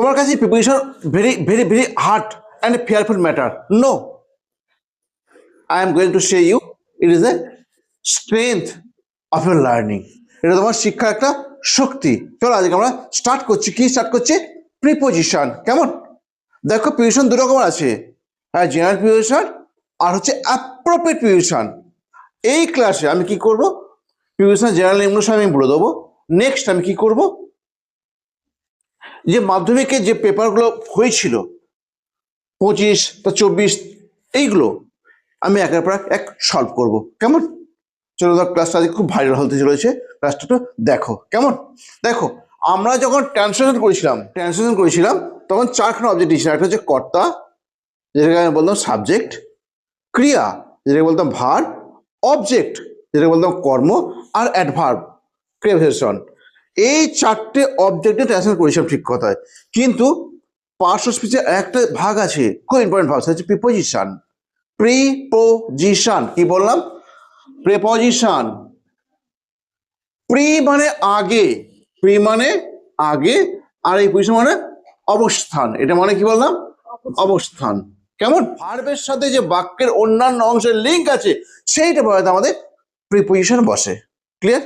তোমার কাছে preparation very very very hard and fearful matter? No, I am going to say you it is a strength of your learning. এটা তোমার শিক্ষার একটা শক্তি। চলো আজকে আমরা স্টার্ট করছি। কি স্টার্ট করছি? প্রিপোজিশন। কেমন? দেখো প্রিপোজিশন দু রকমের আছে, জেনারেল প্রিপোজিশন আর হচ্ছে অ্যাপ্রোপ্রিয়েট প্রিপোজিশন। এই ক্লাসে আমি কি করব? প্রিপোজিশন জেনারেল নিম্ন আমি বলে দেবো। নেক্সট আমি কি করব, যে মাধ্যমিকে যে পেপারগুলো হয়েছিল 25 বা 24, এইগুলো আমি একের পর এক সলভ করব। কেমন? চলো ক্লাসটা আজকে খুব ভাইরাল হতে চলেছে, ক্লাসটা তো দেখো। কেমন? দেখো আমরা যখন ট্রান্সলেশন করেছিলাম তখন চারখানা অবজেক্ট দিয়েছিলাম। একটা হচ্ছে কর্তা, যেটাকে আমি বলতাম সাবজেক্ট, ক্রিয়া যেটাকে বলতাম ভার্ব, অবজেক্ট যেটাকে বলতাম কর্ম, আর অ্যাডভার্ব প্রিপোজিশন। এই চারটে অবজেক্টে ট্রান্সলেট করেছিলাম ঠিক কথায়, কিন্তু পার্শ্ব স্পিচে একটা ভাগ আছে খুব ইম্পর্টেন্ট ভাগ, সেটা হচ্ছে প্রিপোজিশন। প্রিপোজিশন কি বললাম? প্রিপোজিশন। প্রি মানে আগে, প্রি মানে আগে, আর এই পজিশন মানে অবস্থান। এটা মানে কি বললাম? অবস্থান। কেমন? ভার্বের সাথে যে বাক্যের অন্যান্য অংশের লিঙ্ক আছে সেইটা বলাতে আমাদের প্রিপোজিশন বসে। ক্লিয়ার?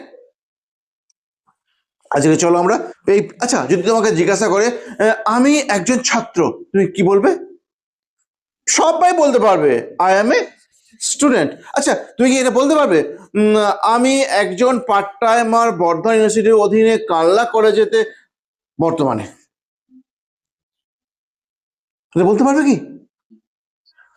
আজকে চলো আমরা এই, আচ্ছা যদি তোমাকে জিজ্ঞাসা করে আমি একজন ছাত্র, তুমি কি বলবে? সবাই বলতে পারবে আই এম এ স্টুডেন্ট। আচ্ছা তুমি কি এটা বলতে পারবে আমি একজন পার্ট টাইমার বর্ধমান ইউনিভার্সিটির অধীনে কানলা কলেজেতে বর্তমানে? এটা বলতে পারবে কি?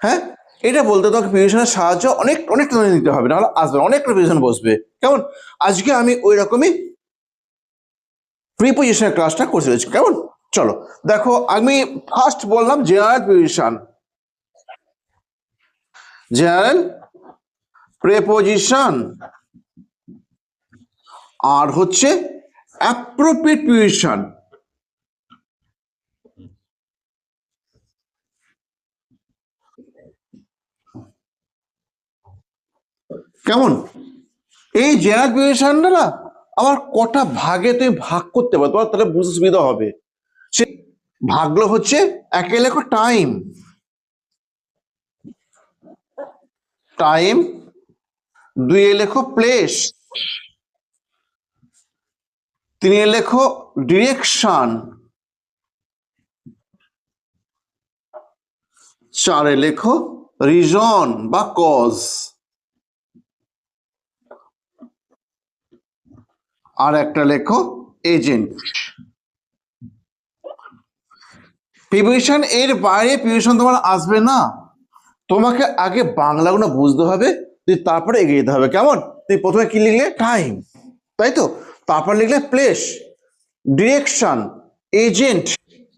হ্যাঁ, এটা বলতে তোমাকে প্রিপোজিশনের সাহায্য অনেক অনেক নিতে হবে, নাহলে আসবে অনেক প্রিপোজিশন বসবে। কেমন? আজকে আমি ওই রকমই প্রিপোজিশনের ক্লাসটা করতে চলেছি। কেমন? চলো দেখো, আমি ফার্স্ট বললাম জেনারেল প্রিপোজিশন, জেনারেল প্রিপোজিশন, আর হচ্ছে অ্যাপ্রোপ্রিয়েট প্রিপোজিশন। কেমন? এই জেনারেল প্রিপোজিশনটা না আবার কটা ভাগে তুমি ভাগ করতে পারো, তোমার তাহলে বুঝতে সুবিধা হবে। সে ভাগগুলো হচ্ছে, একে লেখো টাইম, টাইম, দুইয়ে লেখো প্লেস, তিনে লেখো ডিরেকশন, চারে লেখো রিজন বা কজ, আর একটা লেখো এজেন্ট। প্রিপোজিশন এর বাইরে প্রিপোজিশন তোমার আসবে না, তোমাকে আগে বাংলাগুলো বুঝতে হবে, তারপরে এগিয়ে যেতে হবে। কেমন? তুমি প্রথমে কি লিখলে? টাইম, তাই তো? তারপর লিখলে প্লেস, ডিরেকশন, এজেন্ট,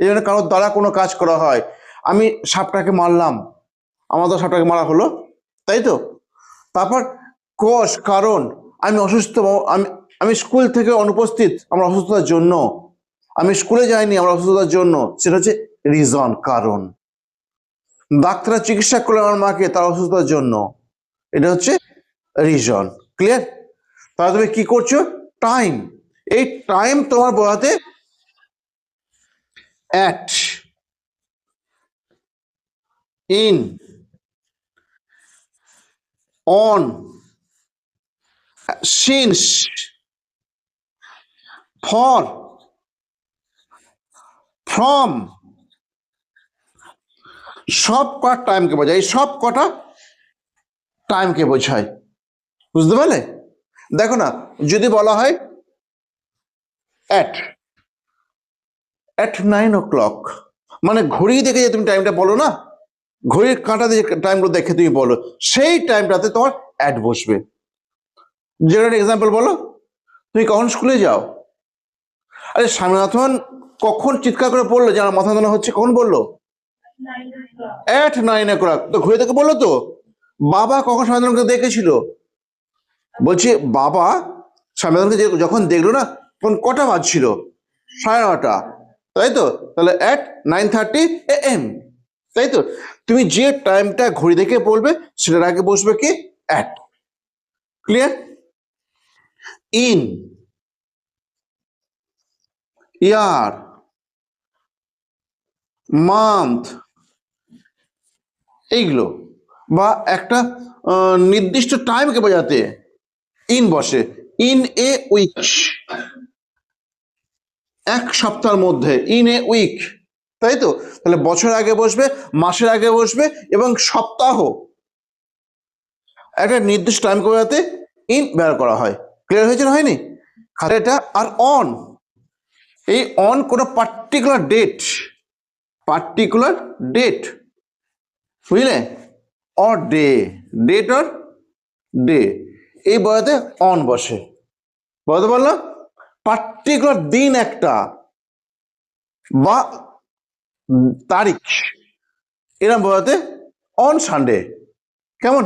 এই জন্য কারোর দ্বারা কোনো কাজ করা হয়। আমি সাপটাকে মারলাম, আমার তো সাপটাকে মারা হলো, তাই তো? তারপর কজ, কারণ, আমি অসুস্থ, আমি আমি স্কুল থেকে অনুপস্থিত আমার অসুস্থতার জন্য, আমি স্কুলে যাইনি আমার অসুস্থতার জন্য, সেটা হচ্ছে রিজন, কারণ। ডাক্তার চিকিৎসা করলেন আমার মাকে তার অসুস্থতার জন্য, এটা হচ্ছে রিজন। ক্লিয়ার? তাহলে তুমি কি করছো? টাইম। এই টাইম তোমার বোঝাতে at, in, on, since, for, from, সব কটা টাইমকে বোঝায়। এই সব কটা টাইমকে বোঝায়। বুঝতে পারলে? দেখো না, যদি বলা হয় অ্যাট অ্যাট 9 o'clock, মানে ঘড়ি দেখে যে তুমি টাইমটা বলো না, ঘড়ির কাঁটা দিয়ে টাইমগুলো দেখে তুমি বলো, সেই টাইমটাতে তোমার অ্যাট বসবে। যেটা এক্সাম্পল বলো, তুমি কখন স্কুলে যাও? আরে স্বামীনাথন কখন চিৎকার করে পড়লো যে আমার মাথা ধরা হচ্ছে, কখন বললো? At 9 o'clock। তো ঘুরে থেকে বললো তো। বাবা কখন স্বামীনাথনকে দেখেছিল? বলছি বাবা স্বামীনাথনকে যখন দেখলো না, তখন কটা বাজছিল? 9:30, তাই তো? তাহলে অ্যাট 9:30 AM, তাই তো? তুমি যে টাইমটা ঘড়ি দেখে বলবে সেটার আগে বসবে কি? At. Clear? In, year, month, এইগুলো, বা একটা নির্দিষ্ট টাইমকে বোঝাতে ইন বসে। ইন এ উইক, এক সপ্তাহের মধ্যে, ইন এ উইক, তাই তো? তাহলে বছর আগে বসবে, মাসের আগে বসবে, এবং সপ্তাহ, একটা নির্দিষ্ট টাইমকে বোঝাতে ইন ব্যবহার করা হয়। ক্লিয়ার হয়েছে না হয়নি? এটা আর অন, এই অন কোনো পার্টিকুলার ডেট, বুঝলে? Or day, date or day, এই বয়াতে অন বসে। বলতে পারলাম পার্টিকুলার দিন একটা বা তারিখ, এরকম বয়াতে অন সানডে। কেমন?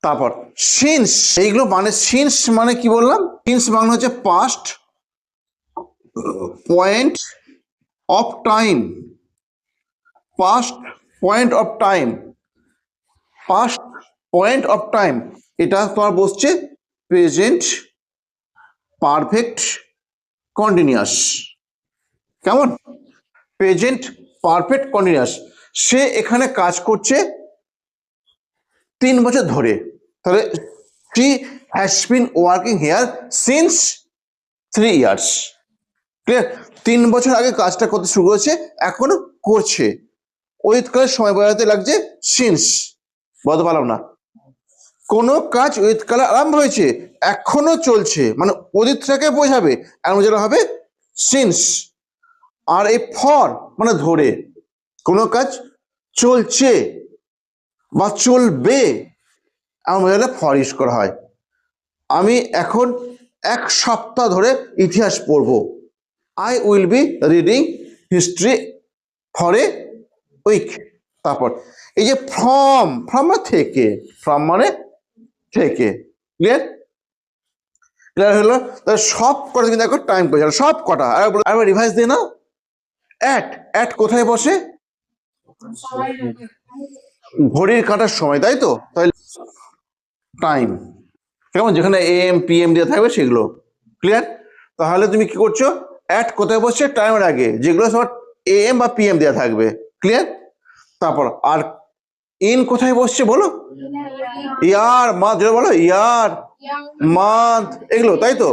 তারপর সিন্স, এইগুলো মানে সিন্স মানে কি বললাম? সিন্স মানে হচ্ছে past point of time, past point of time, past point of time, এটা তোমার বসছে প্রেজেন্ট পারফেক্ট কন্টিনিউয়াস। কেমন? Present perfect continuous. সে এখানে কাজ করছে 3 বছর ধরে, তাহলে she has been working here since 3 years। Clear? 3 বছর আগে কাজটা করতে শুরু করেছে, এখনো করছে। অতীতকালের সময় বোঝাতে লাগছে সিন্স। বলতে পারলাম না? কোনো কাজ অতীতকালে আরম্ভ হয়েছে, এখনো চলছে, মানে অতীতটাকে বোঝাবে, এমন যেটা হবে সিন্স। আর এই ফর মানে ধরে, কোনো কাজ চলছে বা চলবে এমন বোঝালে ফর ইউজ করা হয়। আমি এখন 1 সপ্তাহ ধরে ইতিহাস পড়বো, I will be reading history for a week. তারপর এই যে ফ্রম, মানে থেকে, ফ্রম মানে থেকে। ক্লিয়ার? ক্লিয়ার হলো? তাহলে সব কটা কিন্তু দেখো টাইম পেয়ে সব কটা। আর রিভাইজ দিয়ে নাও। অ্যাট কোথায় বসে? ঘড়ির কাঁটার সময়, তাই তো? তাহলে টাইম, কেমন? যেখানে AM PM দেওয়া থাকবে সেগুলো। ক্লিয়ার? তাহলে তুমি কি করছো? অ্যাট কোথায় বসছে? টাইমের আগে, যেগুলো সব AM বা PM দেওয়া থাকবে। ক্লিয়ার? তারপর আর ইন কোথায় বসছে বলো? ইয়ার, মান্থ, যেটা বলো ইয়ার, মান্থ, এগুলো, তাই তো?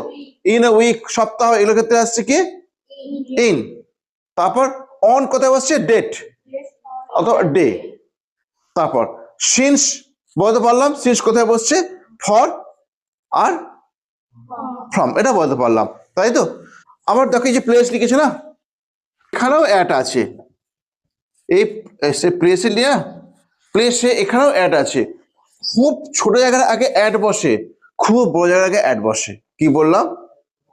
ইন এ উইক, সপ্তাহ, এগুলো ক্ষেত্রে আসছে কি? ইন। তারপর অন কোথায় বসছে? ডেট অথবা ডে। তারপর সিন্স বলতে পারলাম, সিন্স কোথায় বসছে? ফর আর ফ্রম, এটা বলতে পারলাম, তাই তো? আবার দেখো যে প্লেস লিখেছে না, এখানেও অ্যাট আছে। এই প্লেসে নিয়ে প্লেসে এখানেও অ্যাড আছে। খুব ছোট জায়গার আগে অ্যাড বসে, খুব বড় জায়গার আগে অ্যাড বসে। কি বললাম?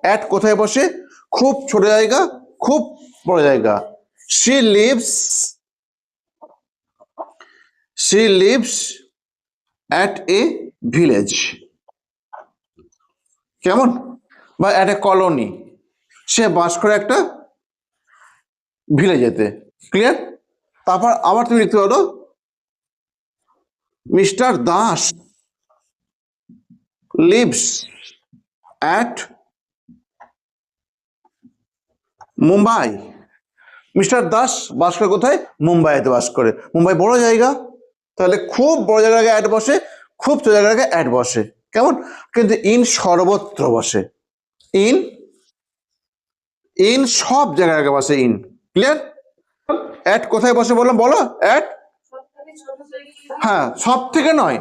অ্যাড কোথায় বসে? খুব ছোট জায়গা, খুব বড় জায়গা। she lives at a village। কেমন? বা at a colony, সে বাস করে একটা ভিলেজেতে। ক্লিয়ার? তারপর আবার তুমি লিখতে পারো mister Das lives at Mumbai. Mister Das বাস করে কোথায়? মুম্বাইতে বাস করে। মুম্বাই বড় জায়গা, তাহলে খুব বড় জায়গার আগে অ্যাড বসে, খুব ছোট জায়গার আগে অ্যাড বসে। কেমন? কিন্তু ইন সর্বত্র বসে। ইন সব জায়গার আগে বসে ইন। ক্লিয়ার? অ্যাড কোথায় বসে বললাম, বলো? অ্যাড, হ্যাঁ, সব থেকে নয়,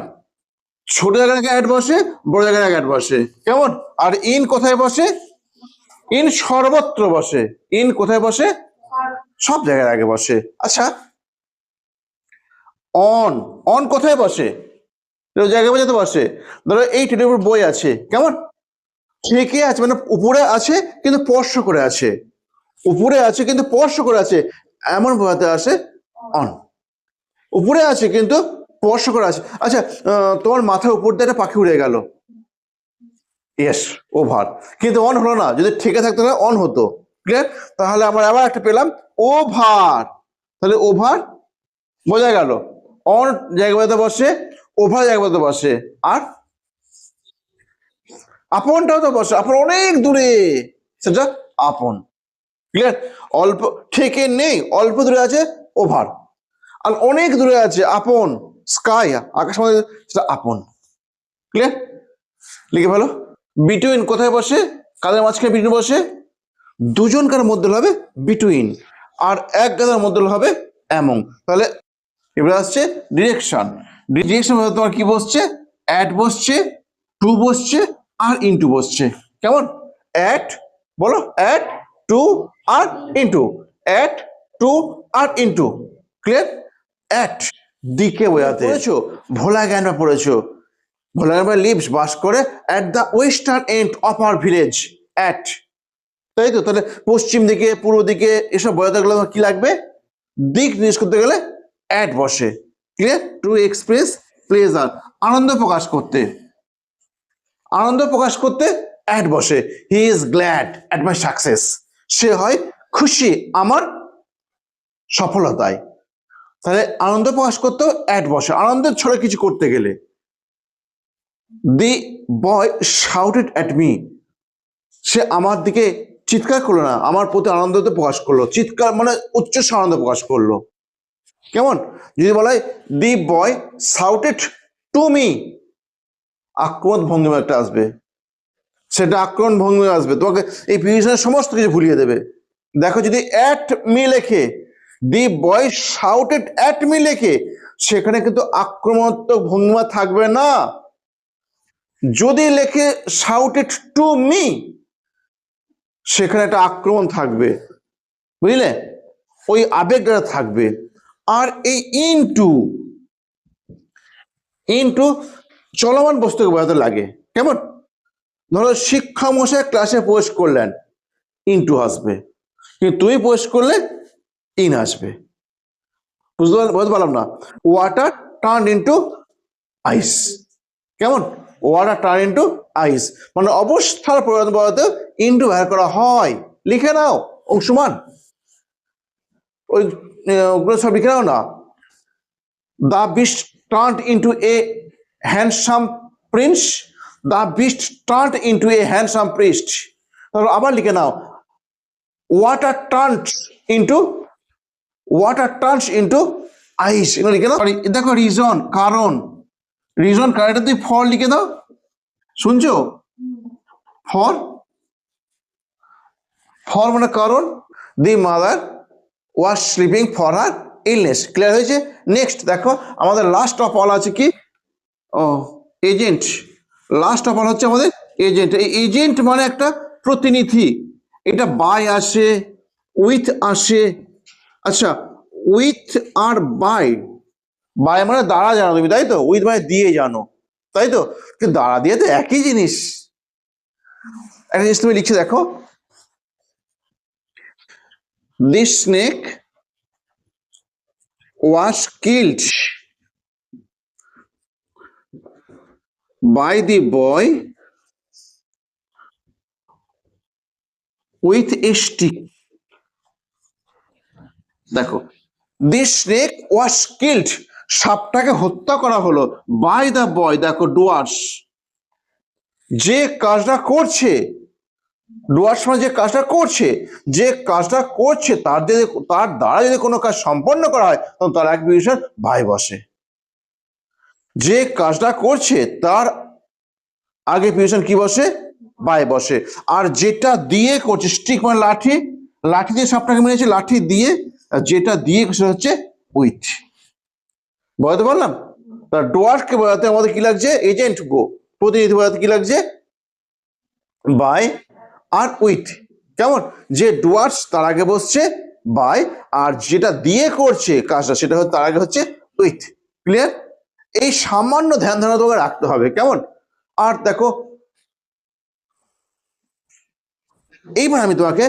ছোট জায়গার আগে অ্যাড বসে, বড় জায়গার আগে অ্যাড বসে। কেমন? আর ইন কোথায় বসে? ইন সর্বত্র বসে। ইন কোথায় বসে? সব জায়গার আগে বসে। আচ্ছা, অন কোথায় বসে? জায়গায় বোঝাতে বসে। ধরো এই টেবিলের উপর বই আছে, কেমন? থেকে আছে মানে উপরে আছে কিন্তু স্পর্শ করে আছে, উপরে আছে কিন্তু স্পর্শ করে আছে, এমন বোঝাতে আসে অন। উপরে আছে কিন্তু স্পর্শ করে আছে। আচ্ছা, তোমার মাথার উপর দিয়ে একটা পাখি উড়ে গেল, ইয়েস, ওভার। কিন্তু অন হলো না, যদি থেকে থাকতো না অন হতো। ক্লিয়ার? তাহলে আমরা আবার একটা পেলাম ওভার। তাহলে ওভার বোঝা গেল, অন জায়গাতে বসে, ওভার জায়গাতে বসে। আর আপনটাও তো বসে, আপন অনেক দূরে, সেটা আপন। ক্লিয়ার? অল্প থেকে নেই, অল্প দূরে আছে ওভার, আর অনেক দূরে আছে আপন, স্কাই আকাশ মধ্যে, সেটা আপন। ক্লিয়ার? লিখে ভালো। বিটুইন কোথায় বসে, কাদের মাঝখানে বিটুইন বসে? দুজনকার মধ্যে হবে বিটুইন, আর এক গাদার মধ্যে হবে অ্যামং। তাহলে এবার আসছে ডিরেকশন। ডিরেকশন তোমার কি বসছে? অ্যাট বসছে, টু বসছে, আর ইনটু বসছে। কেমন? অ্যাট, বলো অ্যাট, টু আর ইনটু, অ্যাট, টু আর ইনটু। ক্লিয়ার? অ্যাট দিকে বোঝাতে পড়েছো, ভোলা জ্ঞান পড়েছো। ভোলা জ্ঞান লিভস বাস করে at the western end of our village. At, তাই তো? তাহলে পশ্চিম দিকে, পূর্ব দিকে এসব বোঝাতে গেলে কি লাগবে? দিক নির্দেশ করতে গেলে অ্যাট বসে। ক্লিয়ার? টু এক্সপ্রেস প্লেজার, আনন্দ প্রকাশ করতে, আনন্দ প্রকাশ করতে অ্যাট বসে। He is glad at my success, সে হয় খুশি আমার সফলতায়। তাহলে আনন্দ প্রকাশ করতেও অ্যাট বসে, আনন্দের ছড়ে কিছু করতে গেলে। দি বয় শাউটেড অ্যাট মি, সে আমার দিকে চিৎকার করলো না, আমার প্রতি আনন্দ প্রকাশ করলো। চিৎকার মানে উচ্চ আনন্দ প্রকাশ করলো। কেমন? যদি বলা হয় দি বয় শাউটেড টু মি, আক্রমণ ভঙ্গিমা একটা আসবে, সেটা আক্রমণ ভঙ্গিমা আসবে, তোমাকে এই প্রিপোজিশনের সমস্ত কিছু ভুলিয়ে দেবে। দেখো যদি অ্যাট মি লেখে, দি বয় শাউটেড অ্যাট মি লেখে, সেখানে কিন্তু আক্রমণাত্মক ভঙ্গিমা থাকবে না। যদি লেখে শাউটেড টু মি, সেখানে একটা আক্রমণ থাকবে, বুঝলে? ওই আবেগটা থাকবে। আর এই ইনটু, ইনটু চলমান বস্তুকে বোঝাতে লাগে। কেমন? ধরো শিক্ষা মশাই ক্লাসে প্রবেশ করলেন, ইনটু আসবে, কিন্তু তুমি প্রবেশ করলে ইন আসবে। বুঝতে পারলাম না? ওয়াটার টার্ন ইনটু আইস। কেমন? ওয়াটার টার্ন ইনটু আইস, মানে অবস্থার পরিবর্তন বলতে ইনটু ব্যবহার করা হয়। লিখে নাও অংশমান, ওইগুলো সব লিখে নাও না। The beast turned into a handsome prince, the beast turned into a handsome priest. আবার লিখে নাও, water turned into, water turns into ice. এগুলো লিখে দাও। দেখো রিজন, কারণ, রিজন কারেক্ট, তুই ফর লিখে দাও। শুনছো? ফর, ফর মানে কারণ। The mother was sleeping for her illness. Clear হয়েছে? নেক্সট দেখো আমাদের লাস্ট অফ অল আছে কি? ও এজেন্ট। লাস্ট অফ অল হচ্ছে আমাদের এজেন্ট। এই এজেন্ট মানে একটা প্রতিনিধি। এটা বাই আসে, উইথ আসে। আচ্ছা, উইথ আর বাই, বাই মানে দ্বারা জানো তুমি, তাই তো? উইথ মানে দিয়ে জানো, তাই তো? কিন্তু দ্বারা দিয়ে তো একই জিনিস। একটা জিনিস তুমি লিখছে দেখো, this snake was killed by the boy with a stick. দেখো, দিস স্নেক ওয়াজ কিল্ড, সাপটাকে হত্যা করা হলো, বাই দ্য বয়, দেখো ডুয়ার্স, যে কাজটা করছে, ডুয়ার্স মানে যে কাজটা করছে, যে কাজটা করছে তার যদি, তার দ্বারা যদি কোনো কাজ সম্পন্ন করা হয় তখন তার এক বিশেষণ ভাই বসে। যে কাজটা করছে তার আগে বিশেষণ কি বসে? বাই বসে। আর যেটা দিয়ে করছে, স্টিক মানে লাঠি, লাঠি দিয়ে সাপটাকে মেরেছে, লাঠি দিয়ে, যেটা দিয়ে সেটা হচ্ছে উইথ। বোঝাতে পারলাম? তার ডুয়ার্সকে বোঝাতে আমাদের কি লাগছে? এজেন্ট গো, প্রতিনিধি বোঝাতে কি লাগছে? বাই আর উইথ। কেমন? যে ডুয়ার্স তার আগে বসছে বাই, আর যেটা দিয়ে করছে কাজটা সেটা হচ্ছে তার আগে হচ্ছে উইথ। ক্লিয়ার? এই সামান্য ধ্যান ধারণা তোমাকে রাখতে হবে। কেমন? আর দেখো এইবার আমি তোমাকে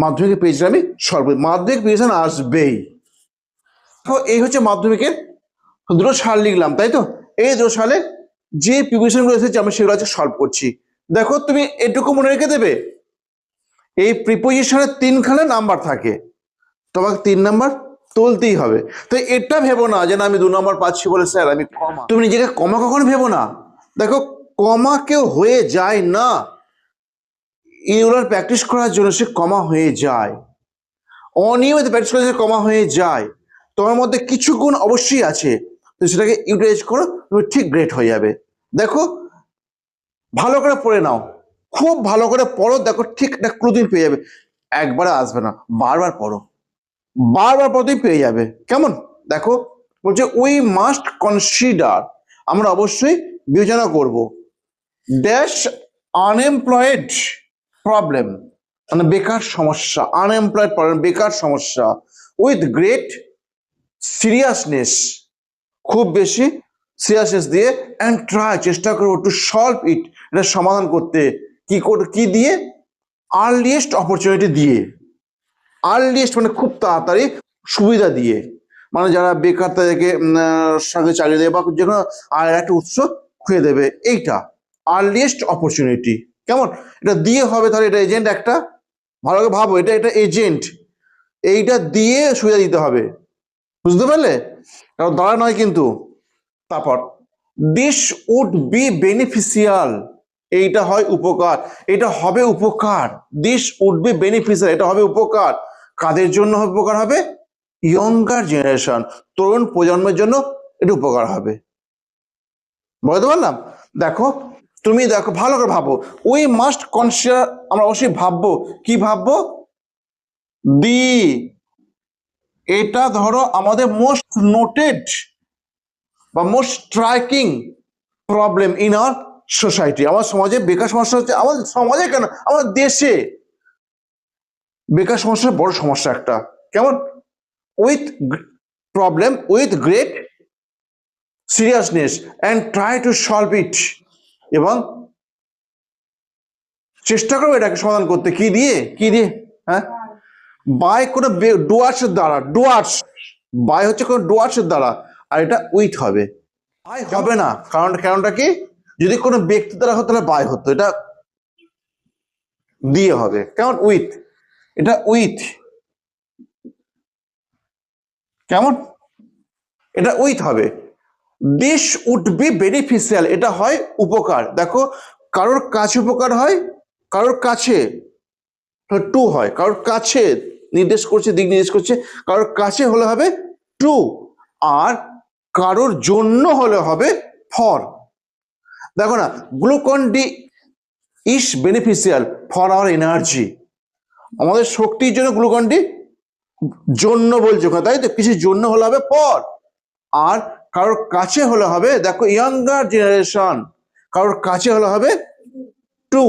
মাধ্যমিকের পেজটা আমি সর্ব, মাধ্যমিক পেজটা আসবেই। এই হচ্ছে মাধ্যমিকের দুটো সাল লিখলাম, তাই তো? এই দুটো সালে যে প্রিপারেশনগুলো এসেছে আমি সেগুলো আজকে সলভ করছি। দেখো তুমি এটুকু মনে রেখে দেবে, এই প্রিপোজিশনের তিনখানে নাম্বার থাকে, তোমাকে 3 নাম্বার তুলতেই হবে। তো এটা ভেবো না যে না আমি 2 নাম্বার পাচ্ছি বলে স্যার আমি কমা, তুমি নিজেকে কমা কখনো ভেবো না। দেখো কমা কেউ হয়ে যায় না, এগুলোর প্র্যাকটিস করার জন্য সে কমা হয়ে যায়। অনিয়মিত প্র্যাকটিস করে যদি কমা হয়ে যায়, তোমার মধ্যে কিছু গুণ অবশ্যই আছে, তো সেটাকে ইউটিলাইজ করো, তুমি ঠিক গ্রেট হয়ে যাবে। দেখো ভালো করে পড়ে নাও, খুব ভালো করে পড়ো, দেখো ঠিক একটা ক্লু তুমি পেয়ে যাবে। একবারে আসবে না, বারবার পড়ো, বারবার পড়তেই পেয়ে যাবে। কেমন? দেখো বলছে উই মাস্ট কনসিডার, আমরা অবশ্যই বিবেচনা করব, ড্যাশ আনএমপ্লয়েড প্রবলেম, মানে বেকার সমস্যা, আনএমপ্লয়েড প্রবলেম বেকার সমস্যা, উইথ গ্রেট সিরিয়াসনেস, খুব বেশি সিরিয়াসনেস দিয়ে, অ্যান্ড ট্রাই, চেষ্টা করবো, টু সলভ ইট, এটা সমাধান করতে, কি দিয়ে? আর্লিয়েস্ট অপরচুনিটি দিয়ে, আর্লিয়েস্ট মানে খুব তাড়াতাড়ি, সুবিধা দিয়ে, মানে যারা বেকার তাদেরকে সঙ্গে চালিয়ে দেবে বা যে কোনো আয়ের একটা উৎস খুঁজে দেবে, এইটা আর্লিয়েস্ট অপরচুনিটি। কেমন? এটা দিয়ে হবে, তাহলে এটা এজেন্ট একটা, ভালো করে ভাবো, এটা এটা এজেন্ট, এইটা দিয়ে সুবিধা দিতে হবে, বুঝতে পারলে? কারণ দাঁড়া নয় কিন্তু। তারপর দিস উড বি বেনিফিশিয়াল, এইটা হয় উপকার, এটা হবে উপকার, দিস উড বি বেনিফিশিয়াল, এটা হবে উপকার, কাদের জন্য উপকার হবে? ইয়ঙ্গার জেনারেশন, তরুণ প্রজন্মের জন্য এটা উপকার হবে, বুঝতে পারলাম? দেখো তুমি দেখো ভালো করে ভাবো, উই মাস্ট কনসিডার, আমরা অবশ্যই ভাববো, কি ভাববো? দি, এটা ধরো আমাদের মোস্ট নোটেড বা most striking problem in our society, আমার সমাজে বেকার সমস্যা হচ্ছে, আমাদের সমাজে কেন, আমার দেশে বেকার সমস্যা বড় সমস্যা একটা। কেমন? With problem with great seriousness and try to solve it, এবং চেষ্টা করবো এটাকে সমাধান করতে, কি দিয়ে? কি দিয়ে? হ্যাঁ, বাই কোনো ডুয়ার্সের দ্বারা, ডুয়ার্স, বাই হচ্ছে কোনো ডুয়ার্সের দ্বারা, আর এটা উইথ হবে, বাই হবে না, কারণটা কি? যদি কোনো ব্যক্তি দ্বারা হতো তাহলে বাই হতো, এটা দিয়ে হবে। কেমন? উইথ, এটা উইথ, কেমন? এটা উইথ হবে। দিস উড বি বেনিফিশিয়াল, এটা হয় উপকার। দেখো কারোর কাছে উপকার হয়, কারোর কাছে টু হয়, কারোর কাছে নির্দেশ করছে, দিক নির্দেশ করছে, কারোর কাছে হলে হবে টু, আর কারোর জন্য হলে হবে ফর। দেখো না, Glucon D is beneficial for our energy, আমাদের শক্তির জন্য গ্লুকন ডি, জন্য বলছে ওখানে, তাই তো, কিছু জন্য হলে হবে ফর, আর কারোর কাছে হলে হবে, দেখো ইয়াঙ্গার জেনারেশন, কারোর কাছে হলে হবে টু।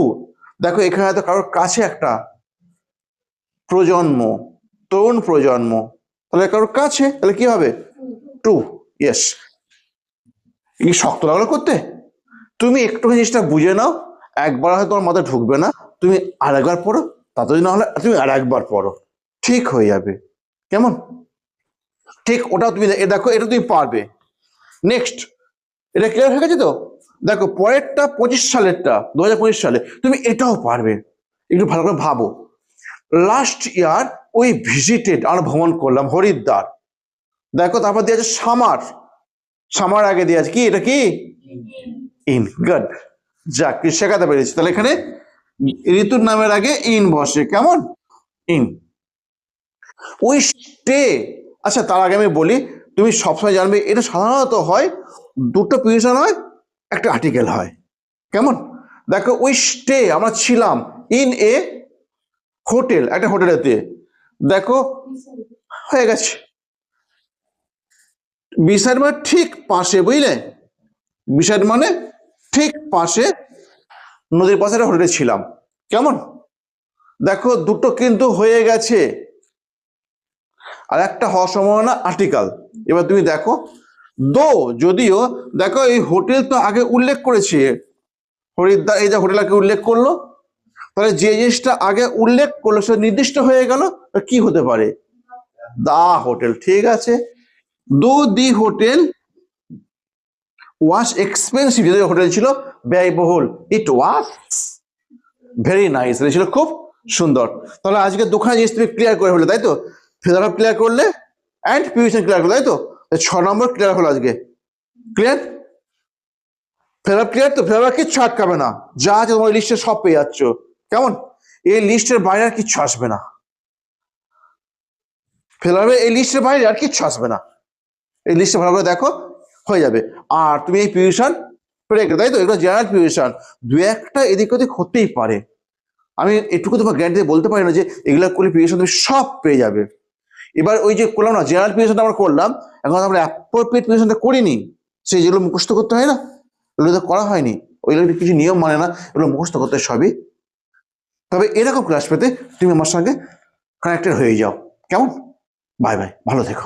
দেখো এখানে তো কারোর কাছে একটা প্রজন্ম, তরুণ প্রজন্ম, তাহলে কারোর কাছে, তাহলে কি হবে? টু। ইয়েস, কি শক্ত লাগলো করতে? তুমি একটু জিনিসটা বুঝে নাও, একবার হয়তো তোমার মাথায় ঢুকবে না, তুমি আর একবার পড়ো, তাতে না হলে তুমি আর একবার পড়ো, ঠিক হয়ে যাবে। কেমন? ঠিক ওটা তুমি দেখো, এটা তুমি পারবে। নেক্সট, এটা ক্লিয়ার হয়ে গেছে তো? দেখো পরেরটা 25 সালেরটা, 2025 সালে, তুমি এটাও পারবে, একটু ভালো করে ভাবো। লাস্ট ইয়ার উই ভিজিটেড, আমরা ভ্রমণ করলাম হরিদ্বার, দেখো তারপর দিয়ে আছে সামার, সামার আগে দিয়ে আছে কি, এটা কি? ইন, গুড, যাক শেখাতে পেরেছি। তাহলে এখানে ঋতুর নামের আগে ইন বসে, কেমন? ইন। উই স্টে, আচ্ছা তার আগে আমি বলি, তুমি সবসময় জানবে এটা সাধারণত হয় দুটো প্রিপোজিশন হয়, একটা আর্টিকেল হয়। কেমন? দেখো উই স্টে, আমরা ছিলাম, ইন এ হোটেল, একটা হোটেলেতে, দেখো হয়ে গেছে, বিসাইড মানে ঠিক পাশে, বুঝলে? বিসাইড মানে ঠিক পাশে, নদীর পাশে একটা হোটেলে ছিলাম। কেমন? দেখো দুটো কিন্তু হয়ে গেছে, আর একটা হওয়ার সম্ভাবনা আর্টিকেল। এবার তুমি দেখো, দো, যদিও, দেখো এই হোটেল তো আগে উল্লেখ করেছে, হরিদ্বার, এই যে হোটেল আগে উল্লেখ করলো, তাহলে যে জিনিসটা আগে উল্লেখ করলো সেটা নির্দিষ্ট হয়ে গেল, কি হতে পারে? দা হোটেল, ঠিক আছে। দো দি হোটেল ওয়াজ এক্সপেন্সিভ, যদি হোটেল ছিল ব্যয়বহুল, ইট ওয়াজ ভেরি নাইস, এটা ছিল খুব সুন্দর। তাহলে আজকে দুখানা জিনিস তুমি ক্লিয়ার করে হলে, তাই তো? ফেদার ক্লিয়ার করলে, অ্যান্ড প্রিপোজিশন ক্লিয়ার করলে, তাই তো? 6 নম্বর ক্লিয়ার হলো আজকে, ক্লিয়ার? ফেদার ক্লিয়ার তো? ফেদার কিচ্ছু আটকাবে না, যা আছে তোমার লিস্টে সব পেয়ে যাচ্ছ। কেমন? এই লিস্টের বাইরে আর কিচ্ছু আসবে না। ফেল হবে এই লিস্টের বাইরে, আর কিচ্ছু আসবে না। এই লিস্টে ভালো করে দেখো, হয়ে যাবে। আর তুমি এই পিউশন ব্রেক, তাই তো, এগুলো জেনারেল পিউশন, দু একটা এদিক ওদিক হতেই পারে। আমি এটুকু তোমার গ্যারান্টি দিয়ে বলতে পারি না যে এগুলো করলে পিউশন তুমি সব পেয়ে যাবে। এবার ওই যে করলাম না জেনারেল পিউশনটা আমরা করলাম, এখন আমরা অ্যাপ্রোপ্রিয়েট পিউশনটা করিনি, সেই যেগুলো মুখস্থ করতে হয় না, ওগুলো তো করা হয়নি, ওইগুলো কিছু নিয়ম মানে না, এগুলো মুখস্থ করতে সবই। তবে এরকম ক্লাস পেতে তুমি আমার সঙ্গে কানেক্টেড হয়ে যাও, কেমন? বাই বাই, ভালো থেকো।